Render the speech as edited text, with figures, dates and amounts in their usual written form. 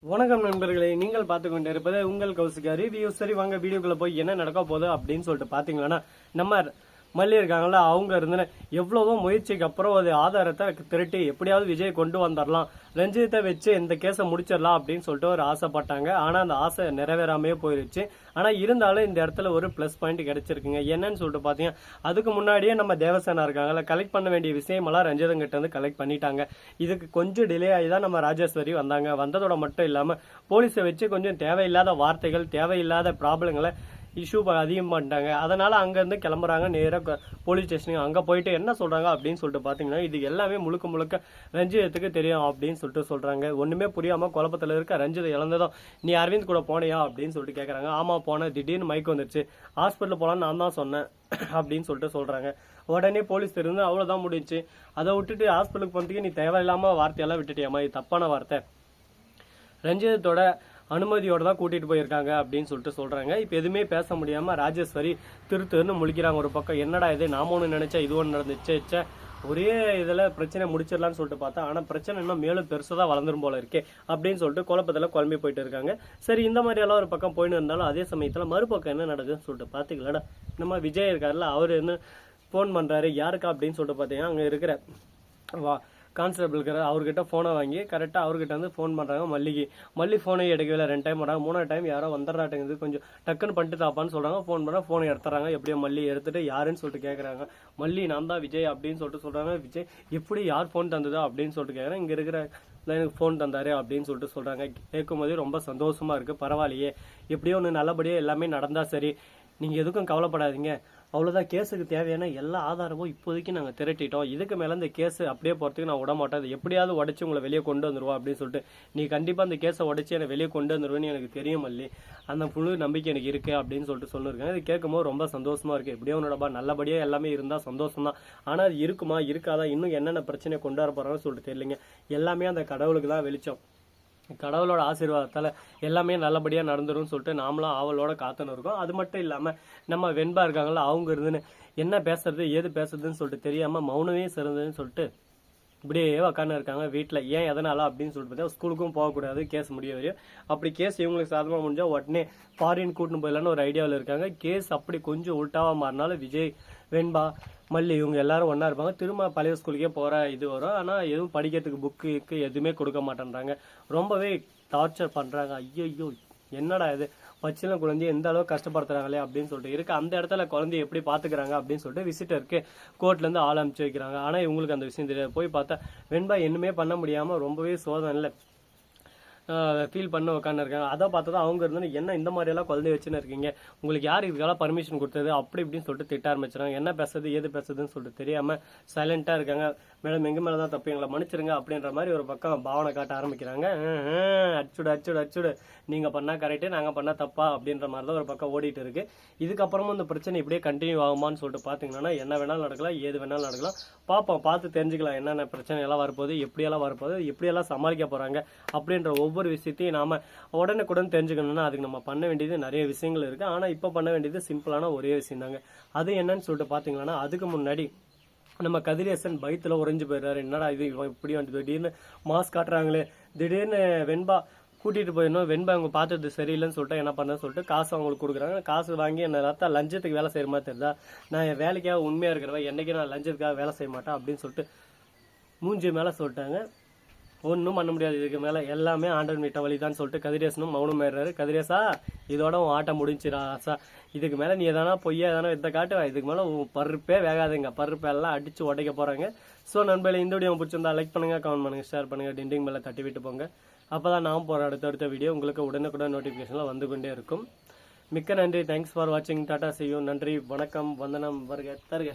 வணக்கம் நண்பர்களே, நீங்கள் பார்த்து கொண்டு இருப்பது உங்கள் கௌசிகா ரிவ்யூ. சரி வாங்க வீடியோக்குள்ள போய் என்ன நடக்க போகுது அப்படின்னு சொல்லிட்டு பாத்தீங்கன்னா, நம்ம மல்லி இருக்காங்கல்ல, அவங்க இருந்து எவ்வளவோ முயற்சிக்கு அப்புறம் ஒரு ஆதாரத்தை திரட்டி எப்படியாவது விஜய் கொண்டு வந்துடலாம், ரஞ்சித்தை வச்சு இந்த கேஸை முடிச்சிடலாம் அப்படின்னு சொல்லிட்டு ஒரு ஆசைப்பட்டாங்க. ஆனா அந்த ஆசை நிறைவேறாமே போயிருச்சு. ஆனா இருந்தாலும் இந்த இடத்துல ஒரு பிளஸ் பாயிண்ட் கிடைச்சிருக்குங்க. என்னன்னு சொல்லிட்டு பாத்தீங்கன்னா, அதுக்கு முன்னாடியே நம்ம தேவசேனா இருக்காங்கல்ல, கலெக்ட் பண்ண வேண்டிய விஷயமெல்லாம் ரஞ்சிதன் கிட்ட இருந்து கலெக்ட் பண்ணிட்டாங்க. இதுக்கு கொஞ்சம் டிலே ஆகி தான் நம்ம ராஜேஸ்வரி வந்தாங்க. வந்ததோட மட்டும் இல்லாம போலீஸை வச்சு கொஞ்சம் தேவையில்லாத வார்த்தைகள், தேவையில்லாத ப்ராப்ளங்களை இஷ்யூ அதிகம் பண்ணிட்டாங்க. அதனால அங்கேருந்து கிளம்புறாங்க நேராக போலீஸ் ஸ்டேஷனுக்கு. அங்கே போயிட்டு என்ன சொல்றாங்க அப்படின்னு சொல்லிட்டு பார்த்தீங்கன்னா, இது எல்லாமே முழுக்க முழுக்க ரஞ்சிதத்துக்கு தெரியும் அப்படின்னு சொல்லிட்டு சொல்றாங்க. ஒன்றுமே புரியாமல் குழப்பத்தில் இருக்க ரஞ்சிதை இழந்ததும், நீ அரவிந்த் கூட போனியா அப்படின்னு சொல்லிட்டு கேட்குறாங்க. ஆமாம் போனேன், திடீர்னு மயக்கம் வந்துருச்சு, ஹாஸ்பிட்டல் போகலான்னு நான் தான் சொன்னேன் அப்படின்னு சொல்லிட்டு சொல்றாங்க. உடனே போலீஸ் தெரிஞ்சு அவ்வளோதான் முடிஞ்சு. அதை விட்டுட்டு ஹாஸ்பிட்டலுக்கு போனதுக்கு நீ தேவையில்லாம வார்த்தையெல்லாம் விட்டுட்டியாமா, இது தப்பான வார்த்தை, ரஞ்சிதத்தோட அனுமதியோட தான் கூட்டிட்டு போயிருக்காங்க அப்படின்னு சொல்லிட்டு சொல்றாங்க. இப்ப எதுவுமே பேச முடியாம ராஜேஸ்வரி திருன்னு முழிக்கிறாங்க. ஒரு பக்கம் என்னடா இது, நாம ஒண்ணு நினைச்சா இது ஒண்ணு நடந்துச்சு, ஒரே இதுல பிரச்சனை முடிச்சிடலாம்னு சொல்லிட்டு பார்த்தா ஆனா பிரச்சனை இன்னும் மேலும் பெருசுதான் வளர்ந்துரும் போல இருக்கே அப்படின்னு சொல்லிட்டு குழப்பத்துல குழம்பி போயிட்டு இருக்காங்க. சரி, இந்த மாதிரி எல்லாம் ஒரு பக்கம் போயின்னு இருந்தாலும் அதே சமயத்துல மறுபக்கம் என்ன நடக்குதுன்னு சொல்லிட்டு பாத்தீங்களா, நம்ம விஜய் இருக்காருல்ல, அவரு என்ன போன் பண்றாரு யாருக்கா அப்படின்னு சொல்லிட்டு பாத்தீங்கன்னா, அங்க இருக்கிற கான்ஸ்டபிள் இருக்கிற அவர்கிட்ட போனை வாங்கி கரெக்டாக அவர்கிட்ட வந்து ஃபோன் பண்ணுறாங்க. மல்லி ஃபோனை எடுக்கவே 2 டைம் வராங்க. 3வது டைம் யாரோ வந்துடுறாட்டுங்குது, கொஞ்சம் டக்குன்னு பண்ணிட்டு தாப்பான்னு சொல்கிறாங்க. ஃபோன் பண்ணால் ஃபோனை எடுத்துறாங்க. எப்படியோ மல்லி எடுத்துட்டு யாருன்னு சொல்லிட்டு கேட்குறாங்க. மல்லி நான் தான் விஜய் அப்படின்னு சொல்லிட்டு சொல்கிறாங்க. விஜய் எப்படி யார் ஃபோன் தந்ததா அப்படின்னு சொல்லிட்டு கேட்குறேன். இங்கே இருக்கிற எனக்கு ஃபோன் தந்தாரு அப்படின்னு சொல்லிட்டு சொல்கிறாங்க. கேட்கும்போது ரொம்ப சந்தோஷமா இருக்குது. பரவாயில்லையே, எப்படியோ ஒன்று நல்லபடியாக எல்லாமே நடந்தா சரி, நீங்கள் எதுக்கும் கவலைப்படாதீங்க, அவ்வளோதான், கேஸுக்கு தேவையான எல்லா ஆதாரமும் இப்போதைக்கு நாங்கள் திரட்டிட்டோம், இதுக்கு மேலே இந்த கேஸ் அப்படியே போகிறதுக்கு நான் விட மாட்டேன், அது எப்படியாவது உடச்சி உங்களை வெளியே கொண்டு வந்துடுவோம் அப்படின்னு சொல்லிட்டு, நீ கண்டிப்பாக அந்த கேஸை உடச்சி என்னை வெளியே கொண்டு வந்துடுவேன்னு எனக்கு தெரியும் மல்லி, அந்த முழு நம்பிக்கை எனக்கு இருக்கு அப்படின்னு சொல்லிட்டு சொல்லியிருக்காங்க. இது கேட்கும்போது ரொம்ப சந்தோஷமா இருக்கு. எப்படியோ உன்னோட நல்லபடியாக எல்லாமே இருந்தால் சந்தோஷம் தான். ஆனால் அது இருக்குமா இருக்காதா, இன்னும் என்னென்ன பிரச்சனையை கொண்டு வர போறாங்கன்னு சொல்லிட்டு தெரியலைங்க. எல்லாமே அந்த கடவுளுக்கு தான் வெளிச்சம். கடவுளோட ஆசீர்வாதத்தால எல்லாமே நல்லபடியா நடந்துரும் சொல்லிட்டு நாமளும் ஆவலோட காத்துன்னு இருக்கோம். அது மட்டும் இல்லாம நம்ம வெண்பா இருக்காங்கல்ல, அவங்க இருந்துன்னு என்ன பேசுறது ஏது பேசுறதுன்னு சொல்லிட்டு தெரியாம மௌனமே சிறந்ததுன்னு சொல்லிட்டு இப்படியே உட்காந்து இருக்காங்க வீட்டில். ஏன் எதனால அப்படின்னு சொல்லிட்டு பார்த்தா, ஸ்கூலுக்கும் போகக்கூடாது கேஸ் முடிய வரையும், அப்படி கேஸ் இவங்களுக்கு சாதகமாக முடிஞ்சா உடனே ஃபாரின் கூட்டின்னு போயிடலான்னு ஒரு ஐடியாவில் இருக்காங்க. கேஸ் அப்படி கொஞ்சம் உல்ட்டாவா மாறினாலும் விஜய், வெண்பா, மல்லி இவங்க எல்லாரும் ஒன்றா இருப்பாங்க. திரும்ப பழைய ஸ்கூலுக்கே போகிற இது வரும். ஆனால் எதுவும் படிக்கிறதுக்கு புக்கு எதுவுமே கொடுக்க மாட்டேன்றாங்க. ரொம்பவே டார்ச்சர் பண்ணுறாங்க. ஐயோ என்னடா இது, பச்சில குழந்தைய எந்த அளவுக்கு கஷ்டப்படுத்துறாங்களே அப்படின்னு சொல்லிட்டு இருக்கு. அந்த இடத்துல குழந்தைய எப்படி பாத்துக்கிறாங்க அப்படின்னு சொல்லிட்டு விசிட்டருக்கு கோர்ட்ல இருந்து ஆள் அமைச்சு வைக்கிறாங்க. ஆனா இவங்களுக்கு அந்த விஷயம் தெரியாது. போய் பார்த்தா வெண்பா என்னமே பண்ண முடியாம ரொம்பவே சோதனைல ஃபீல் பண்ண உட்காந்து இருக்காங்க. அதை பார்த்தா அவங்க இருந்து என்ன இந்த மாதிரி எல்லாம் குழந்தை வச்சுன்னு இருக்கீங்க, உங்களுக்கு யார் இதுக்கெல்லாம் பர்மிஷன் கொடுத்தது அப்படி இப்படின்னு சொல்லிட்டு திட்ட ஆரம்பிச்சிடாங்க. என்ன பேசுறது ஏது பேசுறதுன்னு சொல்லிட்டு தெரியாம சைலண்டா இருக்காங்க. மேடம் எங்க மேலதான் தப்பு, எங்களை மன்னிச்சிருங்க அப்படின்ற மாதிரி ஒரு பக்கம் பாவனை காட்ட ஆரம்பிக்கிறாங்க. அச்சுடு நீங்க பண்ணா கரெக்டு, நாங்க பண்ணா தப்பா அப்படின்ற மாதிரி தான் ஒரு பக்கம் ஓடிட்டு இருக்கு. இதுக்கப்புறமும் இந்த பிரச்சனை இப்படியே கண்டினியூ ஆகுமான்னு சொல்லிட்டு பாத்தீங்கன்னா, என்ன வேணாலும் நடக்கலாம், ஏது வேணாலும் நடக்கலாம். பார்ப்போம், பார்த்து தெரிஞ்சுக்கலாம் என்னென்ன பிரச்சனை எல்லாம் வரப்போகுது, எப்படியெல்லாம் வரப்போகுது, எப்படியெல்லாம் சமாளிக்க போறாங்க அப்படின்ற ஒவ்வொரு விஷயத்தையும் நாம உடனுக்குடன் தெரிஞ்சுக்கணும்னா அதுக்கு நம்ம பண்ண வேண்டியது நிறைய விஷயங்கள் இருக்கு. ஆனா இப்ப பண்ண வேண்டியது சிம்பிளான ஒரே விஷயம் தாங்க. அது என்னன்னு சொல்லிட்டு பாத்தீங்கன்னா, அதுக்கு முன்னாடி நம்ம கதிரேசன் பயத்துல உறைஞ்சு போயிடுறாரு. என்னடா இது இப்படி வந்து திடீர்னு மாஸ்க் காட்டுறாங்களே, திடீர்னு வெண்பா கூட்டிட்டு போயிடணும், வெண்பா அவங்க பார்த்தது சரியில்லைன்னு சொல்லிட்டு என்ன பண்ண சொல்லிட்டு காசு அவங்களுக்கு கொடுக்குறாங்க. காசு வாங்கி என்ன ரத்தம் லஞ்சத்துக்கு வேலை செய்யற மாதிரி தெரியுதா, நான் என் வேலைக்காக உண்மையா இருக்கிறவன், என்னைக்கு நான் லஞ்சத்துக்காக வேலை செய்ய மாட்டேன் அப்படின்னு சொல்லிட்டு மூஞ்சி மேல சொல்லிட்டாங்க. ஒன்றும் பண்ண முடியாது, இதுக்கு மேல எல்லாமே ஆண்டவன் விட்ட வழிதான் சொல்லிட்டு கதிரேசனும் மௌனம் ஆயிடுறாரு. கதிரேசா இதோட உன் ஆட்டம் முடிஞ்சிராசா, இதுக்கு மேல நீ எதனா பொய்யா எதனா இதை காட்டுவா, இதுக்கு மேல உன் பருப்பே வேகாதுங்க, பருப்பெல்லாம் அடிச்சு உடைக்க போறாங்க. ஸோ நண்பர்களே, இந்த வீடியோ பிடிச்சிருந்தா லைக் பண்ணுங்க, கமெண்ட் பண்ணுங்க, ஷேர் பண்ணுங்க, டிண்டிங் மேல தட்டி விட்டு போங்க. அப்பதான் நான் போற அடுத்த வீடியோ உங்களுக்கு உடனுக்குடன் நோட்டிபிகேஷன்ல வந்து கொண்டே இருக்கும். மிக்க நன்றி. தேங்க்ஸ் ஃபார் வாட்சிங். Tata, see you. நன்றி, வணக்கம், வந்தனம், வருக தருக.